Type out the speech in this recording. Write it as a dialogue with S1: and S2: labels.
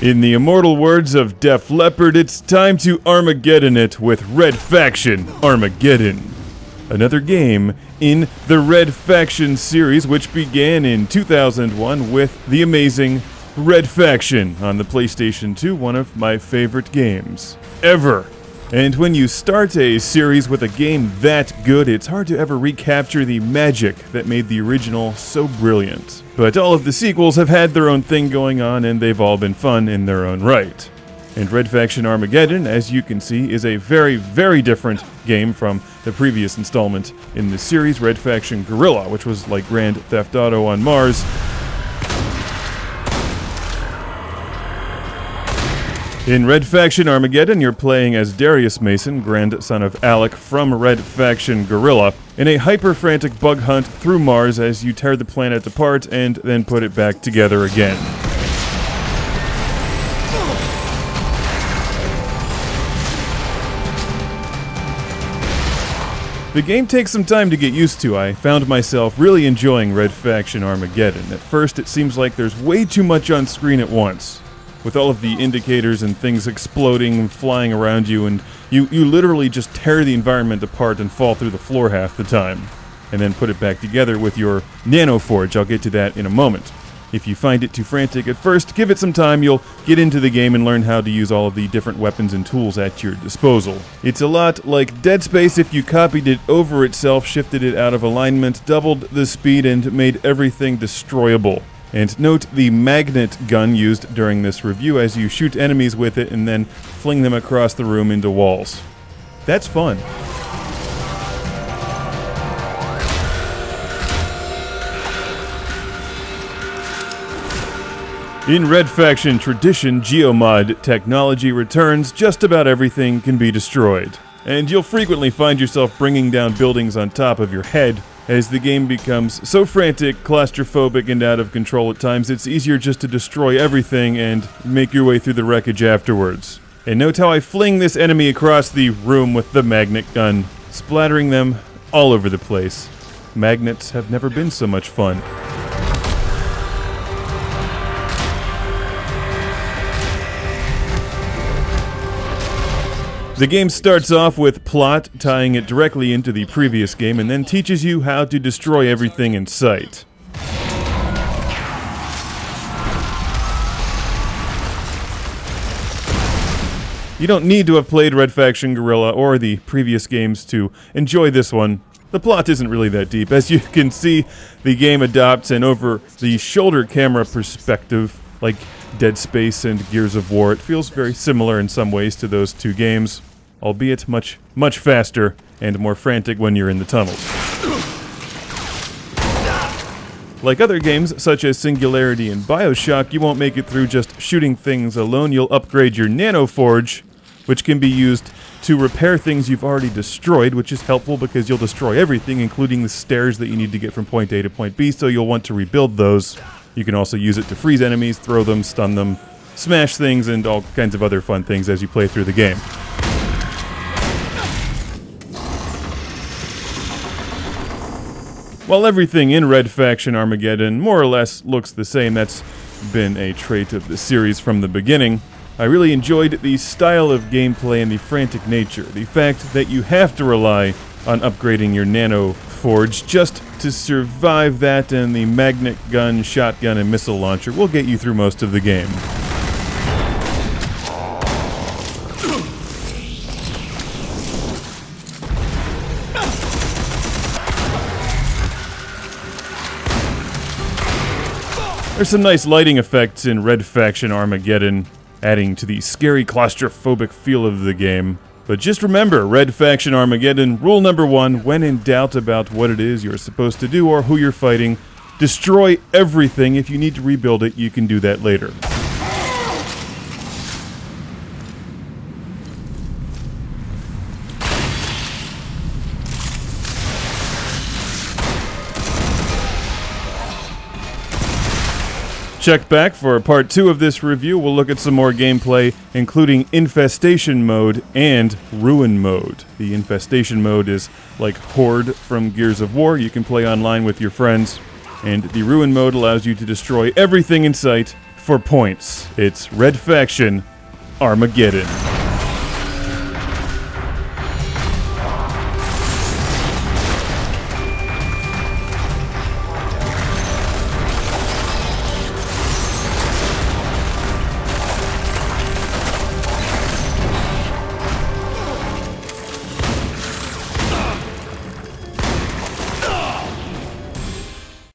S1: In the immortal words of Def Leppard, it's time to Armageddon it with Red Faction Armageddon. Another game in the Red Faction series, which began in 2001 with the amazing Red Faction on the PlayStation 2, one of my favorite games ever. And when you start a series with a game that good, it's hard to ever recapture the magic that made the original so brilliant. But all of the sequels have had their own thing going on, and they've all been fun in their own right. And Red Faction Armageddon, as you can see, is a very, very different game from the previous installment in the series, Red Faction Guerrilla, which was like Grand Theft Auto on Mars. In Red Faction Armageddon, you're playing as Darius Mason, grandson of Alec from Red Faction Guerrilla, in a hyper-frantic bug hunt through Mars as you tear the planet apart and then put it back together again. The game takes some time to get used to. I found myself really enjoying Red Faction Armageddon. At first, it seems like there's way too much on screen at once, with all of the indicators and things exploding and flying around you, and you literally just tear the environment apart and fall through the floor half the time, and then put it back together with your Nanoforge. I'll get to that in a moment. If you find it too frantic at first, give it some time, you'll get into the game and learn how to use all of the different weapons and tools at your disposal. It's a lot like Dead Space if you copied it over itself, shifted it out of alignment, doubled the speed, and made everything destroyable. And note the magnet gun used during this review as you shoot enemies with it and then fling them across the room into walls. That's fun. In Red Faction tradition, Geomod technology returns, just about everything can be destroyed. And you'll frequently find yourself bringing down buildings on top of your head. As the game becomes so frantic, claustrophobic, and out of control at times, it's easier just to destroy everything and make your way through the wreckage afterwards. And note how I fling this enemy across the room with the magnet gun, splattering them all over the place. Magnets have never been so much fun. The game starts off with plot, tying it directly into the previous game, and then teaches you how to destroy everything in sight. You don't need to have played Red Faction Guerrilla or the previous games to enjoy this one. The plot isn't really that deep. As you can see, the game adopts an over-the-shoulder camera perspective, like Dead Space and Gears of War. It feels very similar in some ways to those two games, albeit much, much faster and more frantic when you're in the tunnels. Like other games, such as Singularity and BioShock, you won't make it through just shooting things alone. You'll upgrade your Nanoforge, which can be used to repair things you've already destroyed, which is helpful because you'll destroy everything, including the stairs that you need to get from point A to point B, so you'll want to rebuild those. You can also use it to freeze enemies, throw them, stun them, smash things, and all kinds of other fun things as you play through the game. While everything in Red Faction Armageddon more or less looks the same, that's been a trait of the series from the beginning, I really enjoyed the style of gameplay and the frantic nature. The fact that you have to rely on upgrading your Nanoforge just to survive that, and the magnet gun, shotgun, and missile launcher will get you through most of the game. There's some nice lighting effects in Red Faction Armageddon, adding to the scary claustrophobic feel of the game. But just remember, Red Faction Armageddon, rule number 1, when in doubt about what it is you're supposed to do or who you're fighting, destroy everything. If you need to rebuild it, you can do that later. Check back for part 2 of this review. We'll look at some more gameplay, including Infestation Mode and Ruin Mode. The Infestation Mode is like Horde from Gears of War. You can play online with your friends. And the Ruin Mode allows you to destroy everything in sight, for points. It's Red Faction Armageddon.